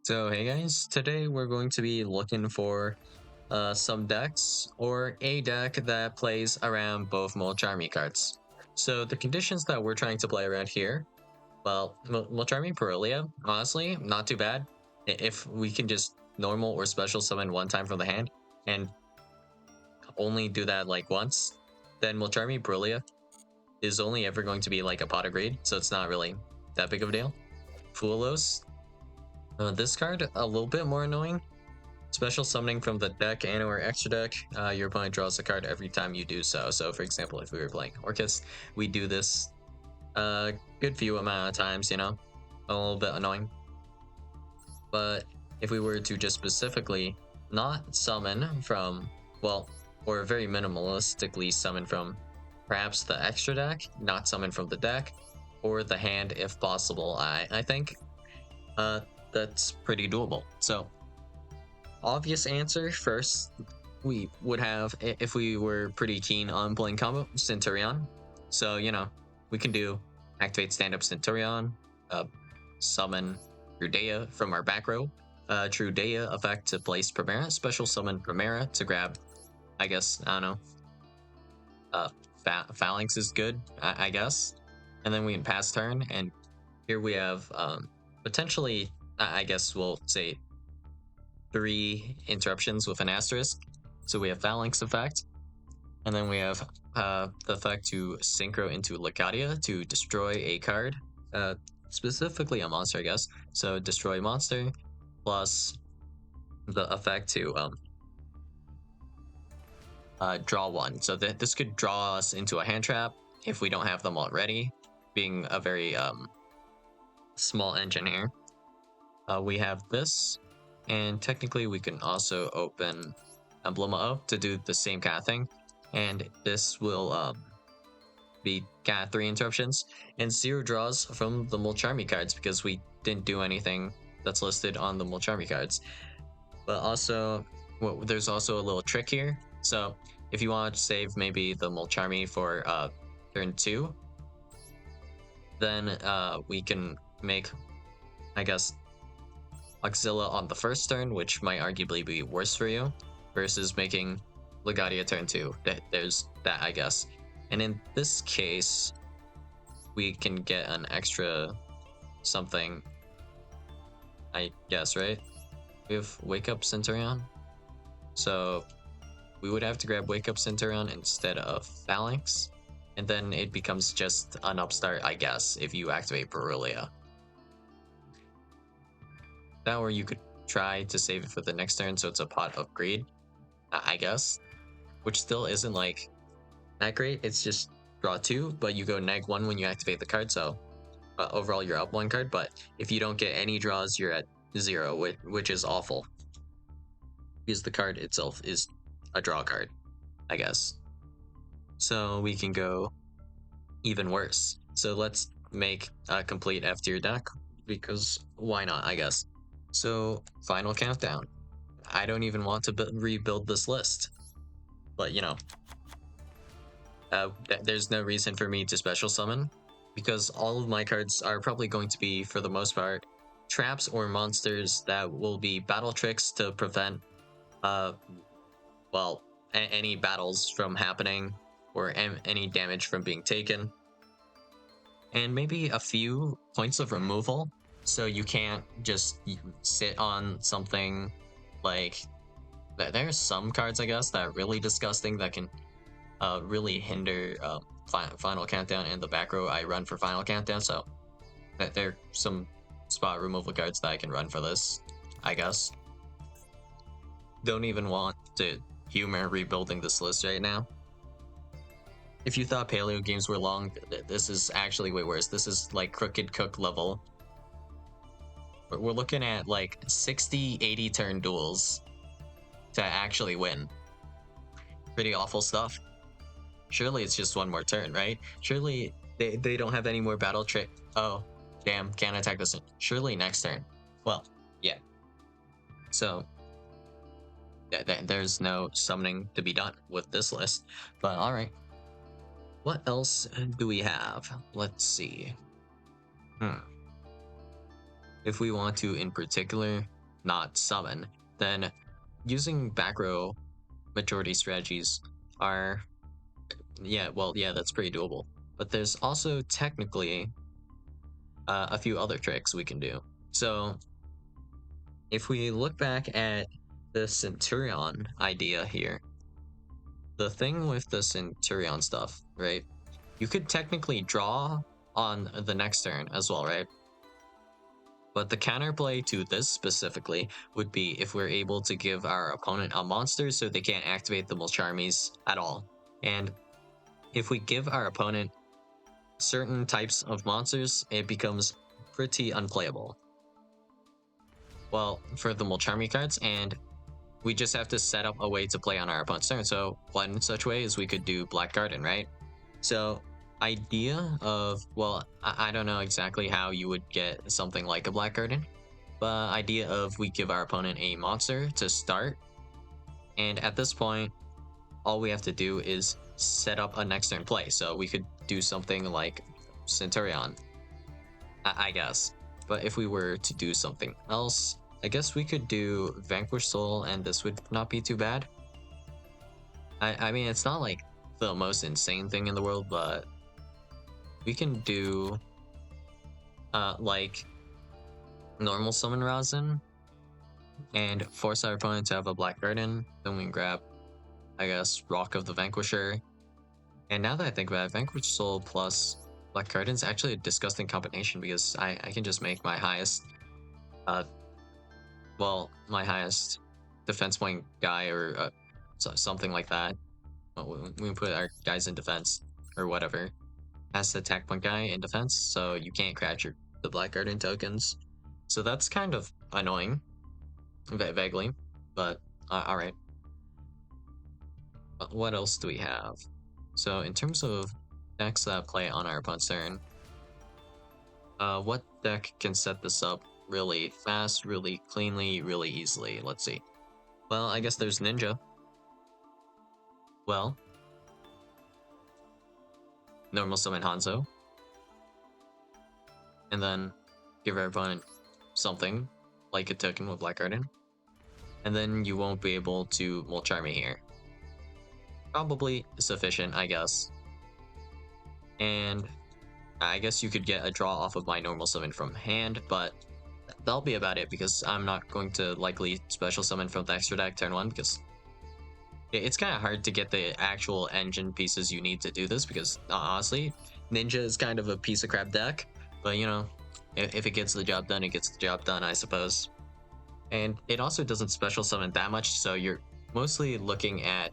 So hey guys, today we're going to be looking for some decks or a deck that plays around both Mulcharmy cards. So the conditions that we're trying to play around here, well, Mulcharmy Perilia, honestly, not too bad. If we can just normal or special summon one time from the hand and only do that like once, then Mulcharmy Perilia is only ever going to be like a pot of greed, so it's not really that big of a deal. Fuelos, this card a little bit more annoying. Special summoning from the deck and or extra deck, your opponent draws a card every time you do so. So for example, if we were playing Orcus, we do this a good few amount of times, a little bit annoying. But if we were to just specifically not summon from, well, or very minimalistically summon from perhaps the extra deck, not summon from the deck, or the hand if possible, I think that's pretty doable. So obvious answer first, we would have, if we were pretty keen on playing combo, Centurion. So, we can do activate stand-up Centurion, summon Trudea from our back row, Trudea effect to place Primera, special summon Primera to grab, I guess, I don't know, Phalanx is good, I guess. And then we can pass turn, and here we have potentially, I guess we'll say 3 interruptions with an asterisk. So we have Phalanx effect, and then we have the effect to synchro into Legadia to destroy a card, specifically a monster, I guess. So destroy monster, plus the effect to draw 1. So this could draw us into a hand trap if we don't have them already, being a very small engine here. We have this. And technically, we can also open Emblema to do the same kind of thing. And this will be kind of 3 interruptions and 0 draws from the Mulcharmy cards because we didn't do anything that's listed on the Mulcharmy cards. But also, there's also a little trick here. So if you want to save maybe the Mulcharmy for turn 2, then we can make, I guess, Auxilla on the first turn, which might arguably be worse for you, versus making Legadia turn 2. There's that, I guess. And in this case, we can get an extra something, I guess, right? We have Wake Up Centurion. So we would have to grab Wake Up Centurion instead of Phalanx. And then it becomes just an upstart, I guess, if you activate Perilia. That or you could try to save it for the next turn, so it's a pot of greed, I guess, which still isn't like that great. It's just draw 2, but you go -1 when you activate the card, so overall you're up 1 card. But if you don't get any draws, you're at 0, which is awful because the card itself is a draw card, I guess. So we can go even worse. So let's make a complete F tier deck because why not, I guess. So, final countdown. I don't even want to rebuild this list. But, there's no reason for me to special summon, because all of my cards are probably going to be, for the most part, traps or monsters that will be battle tricks to prevent, any battles from happening, or any damage from being taken. And maybe a few points of removal. So you can't just sit on something like that. There's some cards, I guess, that are really disgusting that can really hinder Final Countdown and the back row I run for Final Countdown. So there are some spot removal cards that I can run for this, I guess. Don't even want to humor rebuilding this list right now. If you thought Paleo games were long, this is actually way worse. This is like Crooked Cook level. We're looking at like 60-80 turn duels to actually win. Pretty awful stuff. Surely it's just 1 more turn, right? Surely they don't have any more battle trick. Oh, damn, can't attack this turn. Surely next turn. Well, yeah. So there's no summoning to be done with this list. But alright. What else do we have? Let's see. If we want to, in particular, not summon, then using back row majority strategies are, yeah, well, yeah, that's pretty doable. But there's also technically a few other tricks we can do. So if we look back at the Centurion idea here, the thing with the Centurion stuff, right? You could technically draw on the next turn as well, right? But the counterplay to this specifically would be if we're able to give our opponent a monster so they can't activate the Mulcharmies at all. And if we give our opponent certain types of monsters, it becomes pretty unplayable. Well, for the Mulcharmy cards, and we just have to set up a way to play on our opponent's turn. So one such way is we could do Black Garden, right? So idea of, well, I don't know exactly how you would get something like a Black Garden, but idea of we give our opponent a monster to start, and at this point, all we have to do is set up a next turn play. So we could do something like Centurion, I guess. But if we were to do something else, I guess we could do Vanquish Soul, and this would not be too bad. I mean, it's not like the most insane thing in the world, but we can do like normal summon Rosin and force our opponent to have a Black Garden. Then we can grab, I guess, Rock of the Vanquisher. And now that I think about it, Vanquish Soul plus Black Garden is actually a disgusting combination, because I can just make my highest well, my highest defense point guy, or something like that. We put our guys in defense or whatever, has the attack point guy in defense, so you can't crash the Black Garden tokens. So that's kind of annoying, vaguely, but alright. What else do we have? So in terms of decks that play on our opponent's turn, what deck can set this up really fast, really cleanly, really easily? Let's see. Well, I guess there's Ninja. Well, normal summon Hanzo, and then give our opponent something like a token with Black Garden, and then you won't be able to Mulcharmy here. Probably sufficient, I guess. And I guess you could get a draw off of my normal summon from hand, but that'll be about it, because I'm not going to likely special summon from the extra deck turn 1, because it's kind of hard to get the actual engine pieces you need to do this, because honestly, Ninja is kind of a piece of crap deck, but you know, if it gets the job done, it gets the job done, I suppose. And it also doesn't special summon that much, so you're mostly looking at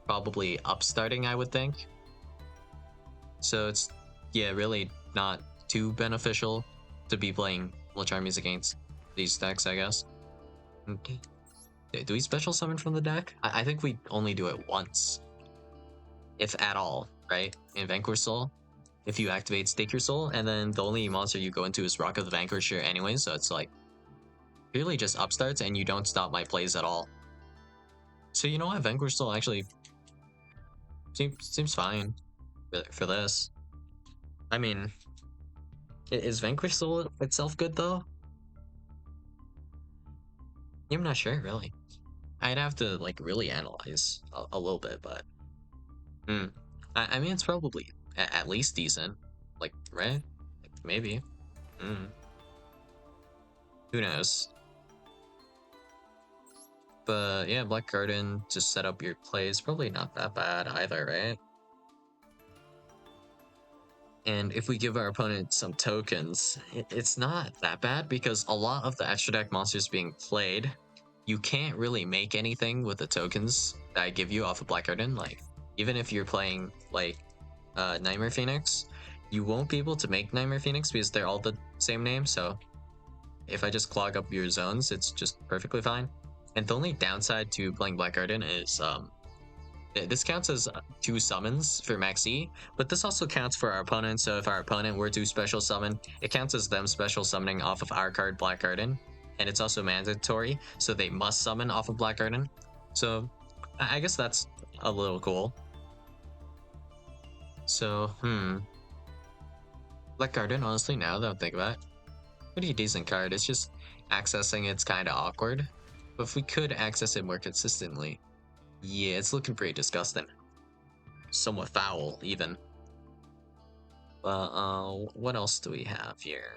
probably upstarting, I would think. So it's, yeah, really not too beneficial to be playing Mulcharmies against these decks, I guess. Do we special summon from the deck? I think we only do it once, if at all, right? In Vanquish Soul, if you activate Stake Your Soul, and then the only monster you go into is Rock of the Vanquisher anyway, so it's like purely just upstarts, and you don't stop my plays at all. So you know what, Vanquish Soul actually seems fine for this. I mean, is Vanquish Soul itself good though? I'm not sure, really. I'd have to like really analyze a little bit, but I mean, it's probably at least decent, like, right? Like, maybe. Who knows? But yeah, Black Garden to set up your plays, probably not that bad either, right? And if we give our opponent some tokens, it's not that bad, because a lot of the extra deck monsters being played, you can't really make anything with the tokens that I give you off of Black Garden. Like, even if you're playing like Nightmare Phoenix, you won't be able to make Nightmare Phoenix because they're all the same name. So if I just clog up your zones, it's just perfectly fine. And the only downside to playing Black Garden is this counts as 2 summons for Max E, but this also counts for our opponent. So if our opponent were to special summon, it counts as them special summoning off of our card Black Garden, and it's also mandatory, so they must summon off of Black Garden. So I guess that's a little cool. So Black Garden, honestly, now that I think about it, pretty decent card. It's just accessing it's kind of awkward. But if we could access it more consistently, yeah, it's looking pretty disgusting. Somewhat foul, even. What else do we have here?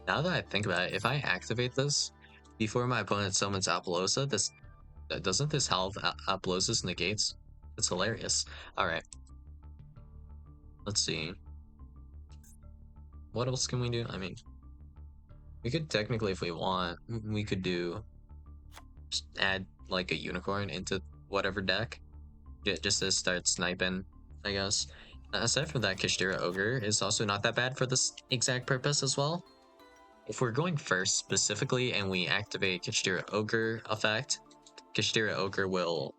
Now that I think about it, if I activate this before my opponent summons Apollosa, doesn't this halve Apollosa's negates? It's hilarious. All right, let's see. What else can we do? I mean, we could technically, if we want, we could just add like a unicorn into whatever deck, just to start sniping, I guess. Aside from that, Kashtira Ogre is also not that bad for this exact purpose as well. If we're going first specifically and we activate Kashtira Ogre effect, Kashtira Ogre will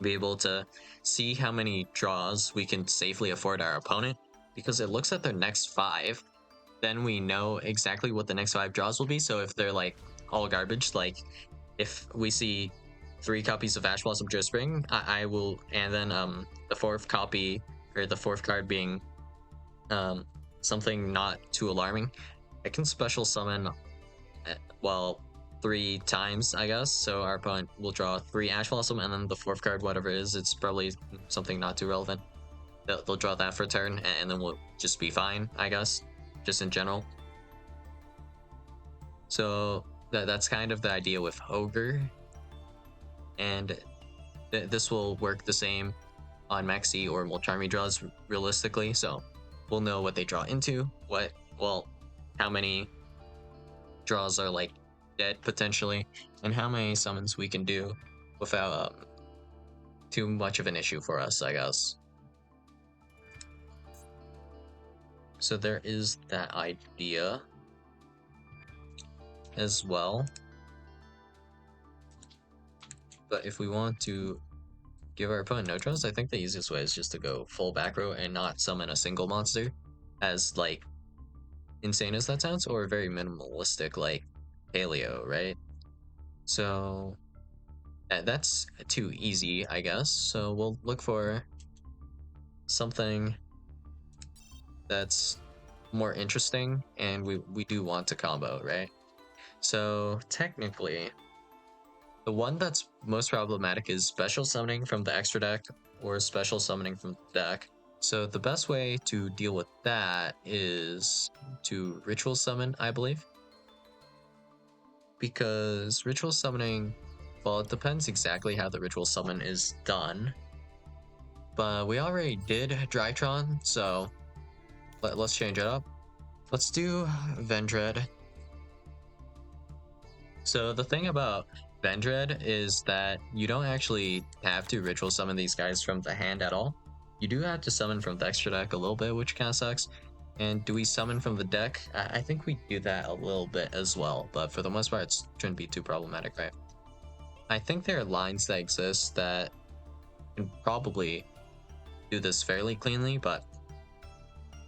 be able to see how many draws we can safely afford our opponent, because it looks at their next 5. Then we know exactly what the next 5 draws will be. So if they're like all garbage, like if we see 3 copies of Ash Blossom Joe Spring, I will, and then the 4th copy, or the 4th card being something not too alarming, I can special summon, well, 3 times, I guess. So our opponent will draw 3 Ash Blossom, and then the 4th card, whatever it is, it's probably something not too relevant. They'll draw that for a turn, and then we'll just be fine, I guess, just in general. So that's kind of the idea with Ogre, and this will work the same on Maxi or Mulcharmy draws realistically. So we'll know what they draw into, how many draws are like dead potentially, and how many summons we can do without too much of an issue for us, I guess. So there is that idea as well. But if we want to give our opponent no draws, I think the easiest way is just to go full back row and not summon a single monster, as like insane as that sounds, or very minimalistic like Paleo, right? So that's too easy, I guess. So we'll look for something that's more interesting, and we do want to combo, right? So technically, the one that's most problematic is special summoning from the extra deck or special summoning from the deck. So the best way to deal with that is to ritual summon, I believe. Because ritual summoning, well, it depends exactly how the ritual summon is done. But we already did Drytron, so let's change it up. Let's do Vendread. So the thing about Vendread is that you don't actually have to ritual summon these guys from the hand at all. You do have to summon from the extra deck a little bit, which kind of sucks. And do we summon from the deck? I think we do that a little bit as well, but for the most part, it shouldn't be too problematic, right? I think there are lines that exist that can probably do this fairly cleanly, but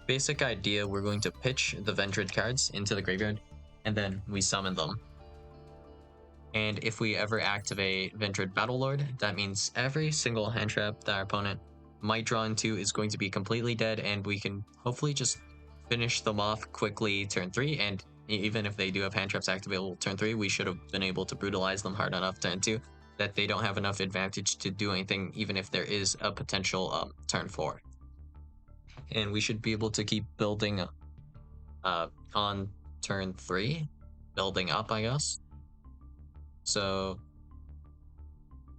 basic idea, we're going to pitch the Vendread cards into the graveyard, and then we summon them. And if we ever activate Vendread Battlelord, that means every single hand trap that our opponent might draw into is going to be completely dead, and we can hopefully just finish them off quickly turn 3. And even if they do have hand traps activatable turn 3, we should have been able to brutalize them hard enough turn 2 that they don't have enough advantage to do anything, even if there is a potential turn 4. And we should be able to keep building on turn 3, building up, I guess. So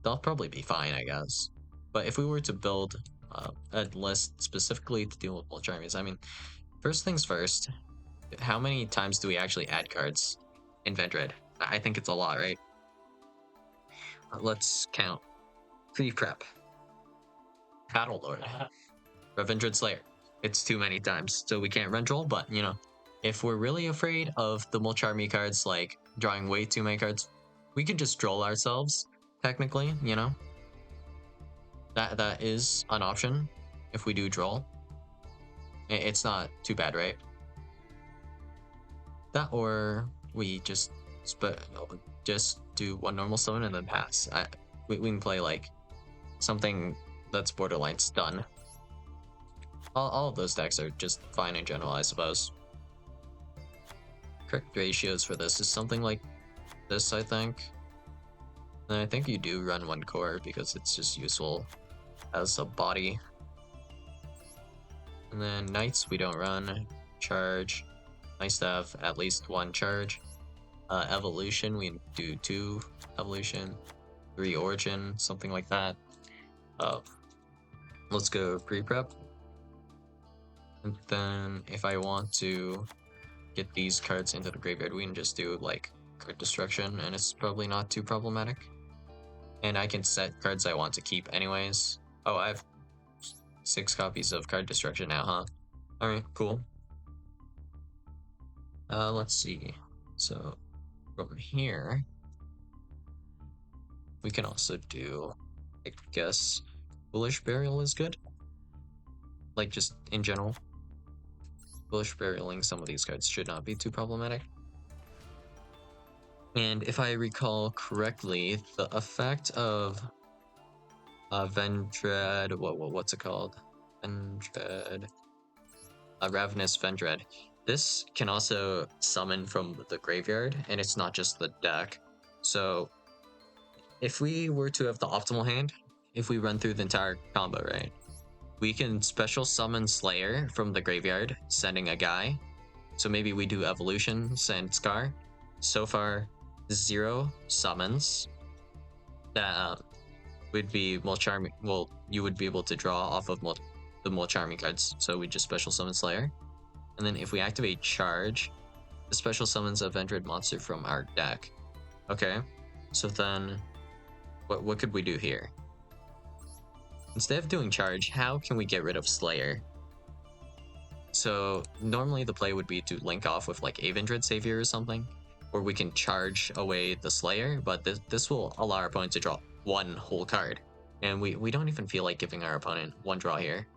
they'll probably be fine, I guess. But if we were to build a list specifically to deal with Mulcharmies, I mean, first things first, how many times do we actually add cards in Vendread? I think it's a lot, right? Let's count. Pre-prep. Battlelord. Vendread Slayer. It's too many times, so we can't run-roll, but, you know, if we're really afraid of the Mulcharmy cards, like drawing way too many cards, we can just troll ourselves, technically, you know? That is an option if we do troll. It's not too bad, right? That, or we just do one normal summon and then pass. We can play like something that's borderline stun. All of those decks are just fine in general, I suppose. Correct ratios for this is something like this, I think. And I think you do run one core because it's just useful as a body. And then knights we don't run. Charge. Nice to have at least one charge. Evolution, we do 2 evolution, 3 origin, something like that. Let's go pre-prep. And then if I want to get these cards into the graveyard, we can just do like card destruction, and it's probably not too problematic. And I can set cards I want to keep anyways. Oh, I have 6 copies of card destruction now, huh? Alright, cool. Let's see. So from here, we can also do, I guess, Foolish Burial is good. Like, just in general. Foolish Burialing some of these cards should not be too problematic. And if I recall correctly, the effect of Vendread, what's it called? Vendread, Ravenous Vendread. This can also summon from the graveyard, and it's not just the deck. So if we were to have the optimal hand, if we run through the entire combo, right, we can special summon Slayer from the graveyard, sending a guy. So maybe we do Evolution, send Scar. So far, 0 summons that would be Mulcharmy. Well, you would be able to draw off of the Mulcharmy cards. So we just special summon Slayer. And then if we activate Charge, the special summons a Vendread monster from our deck. Okay, so then what could we do here? Instead of doing Charge, how can we get rid of Slayer? So normally the play would be to link off with like a Vendread Savior or something, or we can charge away the Slayer, but this will allow our opponent to draw 1 whole card. And we don't even feel like giving our opponent 1 draw here.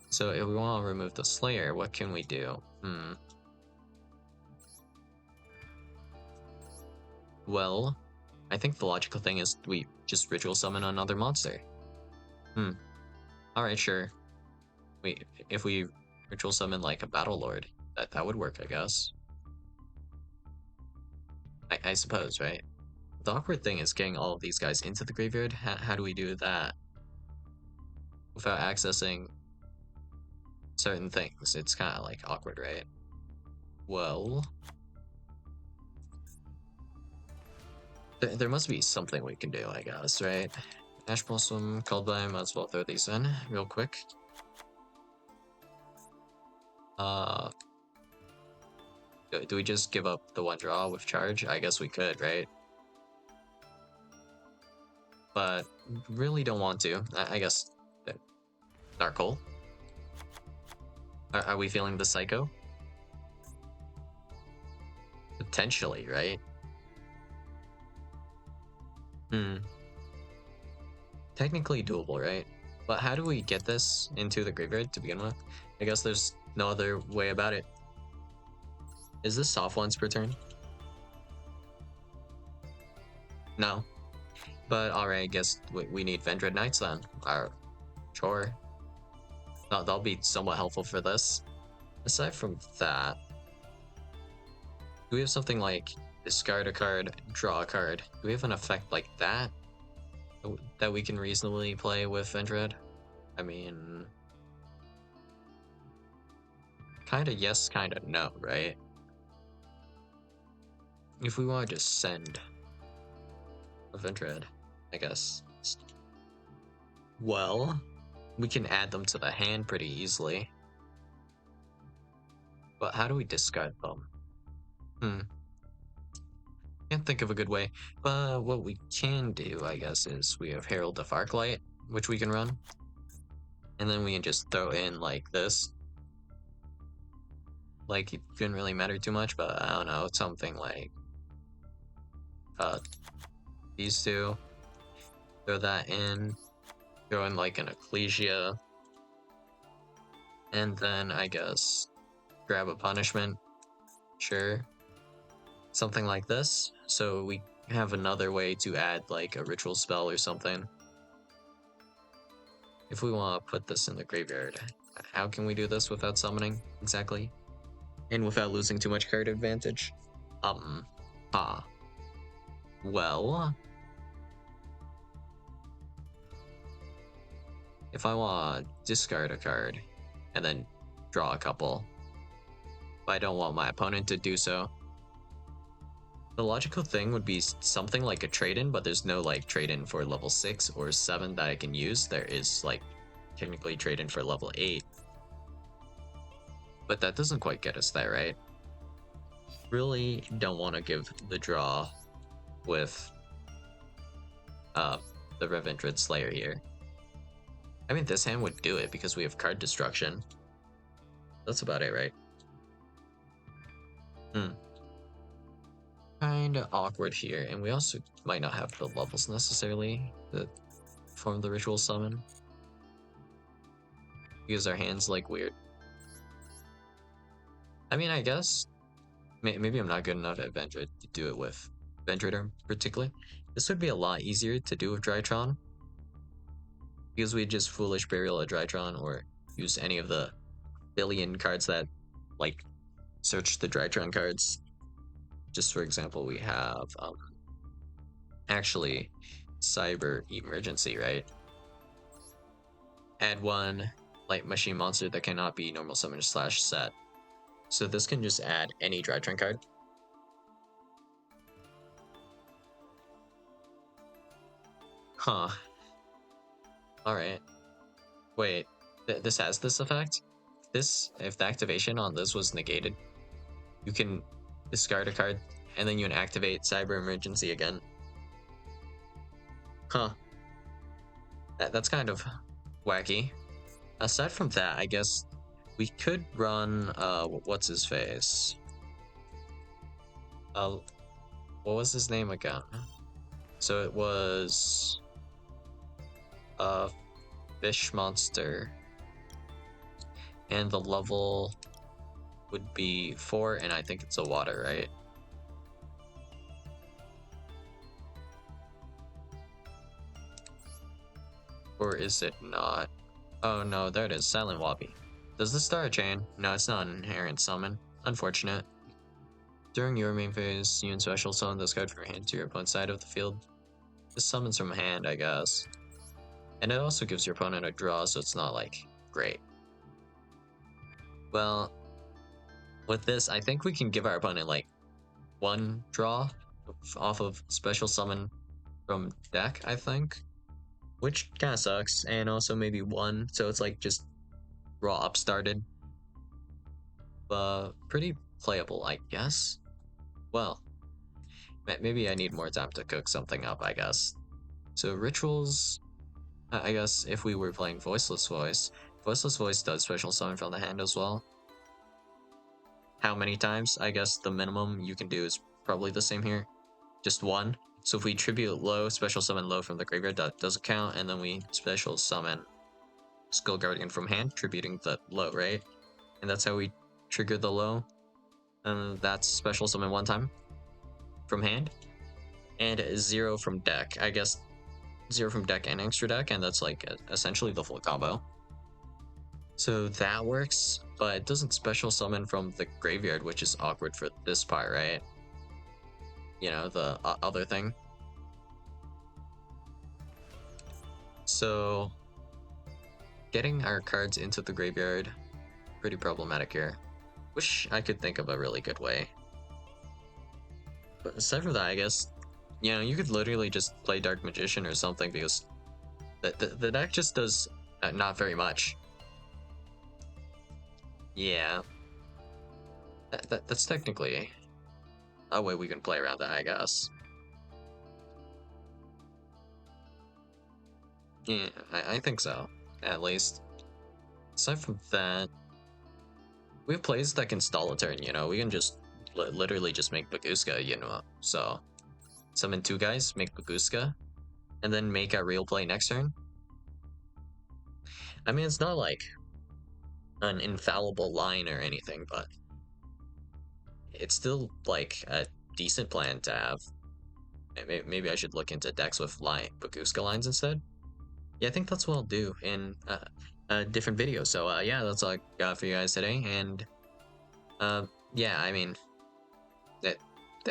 So if we want to remove the Slayer, what can we do? Well, I think the logical thing is we just ritual summon another monster. Alright, sure. If we ritual summon like a Battle Lord, that would work, I guess. I suppose, right? The awkward thing is getting all of these guys into the graveyard. How do we do that without accessing certain things? It's kind of like awkward, right? Well, there must be something we can do, I guess, right? Ash Blossom, Cold Blade, might as well throw these in real quick. Do we just give up the 1 draw with charge? I guess we could, right? But really don't want to. I guess Dark Hole. Are we feeling the Psycho? Potentially, right? Technically doable, right? But how do we get this into the graveyard to begin with? I guess there's no other way about it. Is this soft once per turn? No. But alright, I guess we need Vendread Knights then. Sure. That'll be somewhat helpful for this. Aside from that, do we have something like discard a card, draw a card? Do we have an effect like that that we can reasonably play with Vendread? I mean, kinda yes, kinda no, right? If we want to just send a Vendread, I guess. Well, we can add them to the hand pretty easily. But how do we discard them? Can't think of a good way. But what we can do, I guess, is we have Herald of Arclight, which we can run. And then we can just throw in like this. Like, it didn't really matter too much, but I don't know, something like these 2. Throw that in. Throw in like an Ecclesia. And then I guess grab a punishment. Sure. Something like this. So we have another way to add like a ritual spell or something. If we want to put this in the graveyard, how can we do this without summoning exactly? And without losing too much card advantage? Um, ah. Well, if I want to discard a card and then draw a couple, but I don't want my opponent to do so, the logical thing would be something like a trade-in, but there's no like trade-in for level 6 or 7 that I can use. There is like technically trade-in for level 8, but that doesn't quite get us there, right? Really don't want to give the draw with the Revendred Slayer here. I mean, this hand would do it because we have card destruction. That's about it, right? Kinda awkward here, and we also might not have the levels necessarily that form the ritual summon. Because our hands like weird. I mean, I guess maybe I'm not good enough at Vendred to do it with Vendrider particularly. This would be a lot easier to do with Drytron. Because we just Foolish Burial a Drytron or use any of the billion cards that like search the Drytron cards. Just for example, we have actually Cyber Emergency, right? Add one light machine monster that cannot be normal summon / set. So this can just add any Drytron card. Huh. Alright. Wait, this has this effect? If the activation on this was negated, you can discard a card and then you can activate Cyber Emergency again. Huh. That's kind of wacky. Aside from that, I guess we could run, what's his face? What was his name again? So it was a fish monster, and the level would be 4, and I think it's a water, right? Or is it not? Oh no, there it is, Silent Wabi. Does this start a chain? No, it's not an inherent summon. Unfortunate. During your main phase, you and special summon this card from your hand to your opponent's side of the field. This summons from hand, I guess. And it also gives your opponent a draw, so it's not like great. Well, with this, I think we can give our opponent like 1 draw off of special summon from deck, I think. Which kind of sucks, and also maybe 1, so it's like just raw upstarted. But pretty playable, I guess. Well, maybe I need more time to cook something up, I guess. So rituals, I guess if we were playing Voiceless Voice, Voiceless Voice does special summon from the hand as well. How many times? I guess the minimum you can do is probably the same here. Just 1. So if we tribute low, special summon low from the graveyard, that doesn't count, and then we special summon Skull Guardian from hand, tributing the low, right? And that's how we trigger the low. And that's special summon 1 time from hand. And 0 from deck. I guess 0 from deck and extra deck, and that's like essentially the full combo. So that works, but it doesn't special summon from the graveyard, which is awkward for this part, right? You know, the other thing. So getting our cards into the graveyard, pretty problematic here. Wish I could think of a really good way. But aside from that, I guess, you know, you could literally just play Dark Magician or something, because the deck just does not very much. Yeah. That's technically a way we can play around that, I guess. Yeah, I think so, at least. Aside from that, we have plays that can stall a turn, you know? We can just literally just make Baguska, you know? So, summon 2 guys, make Baguska, and then make a real play next turn. I mean, it's not like an infallible line or anything, but it's still like a decent plan to have. Maybe I should look into decks with Baguska lines instead. Yeah, I think that's what I'll do. And a different video. So yeah, that's all I got for you guys today. And yeah, I mean that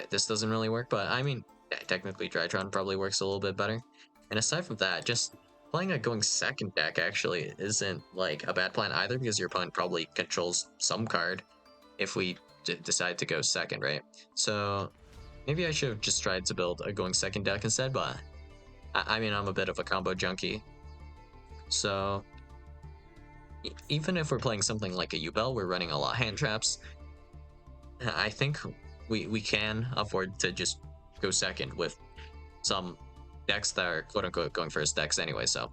this doesn't really work, but I mean technically Drytron probably works a little bit better. And aside from that, just playing a going second deck actually isn't like a bad plan either, because your opponent probably controls some card if we decide to go second, right? So maybe I should have just tried to build a going second deck instead, but I mean, I'm a bit of a combo junkie. So even if we're playing something like a yugioh, we're running a lot of hand traps. I think we can afford to just go second with some decks that are quote unquote going first decks anyway. So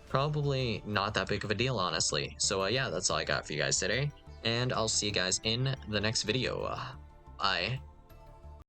probably not that big of a deal, honestly. So yeah, that's all I got for you guys today, and I'll see you guys in the next video. Bye.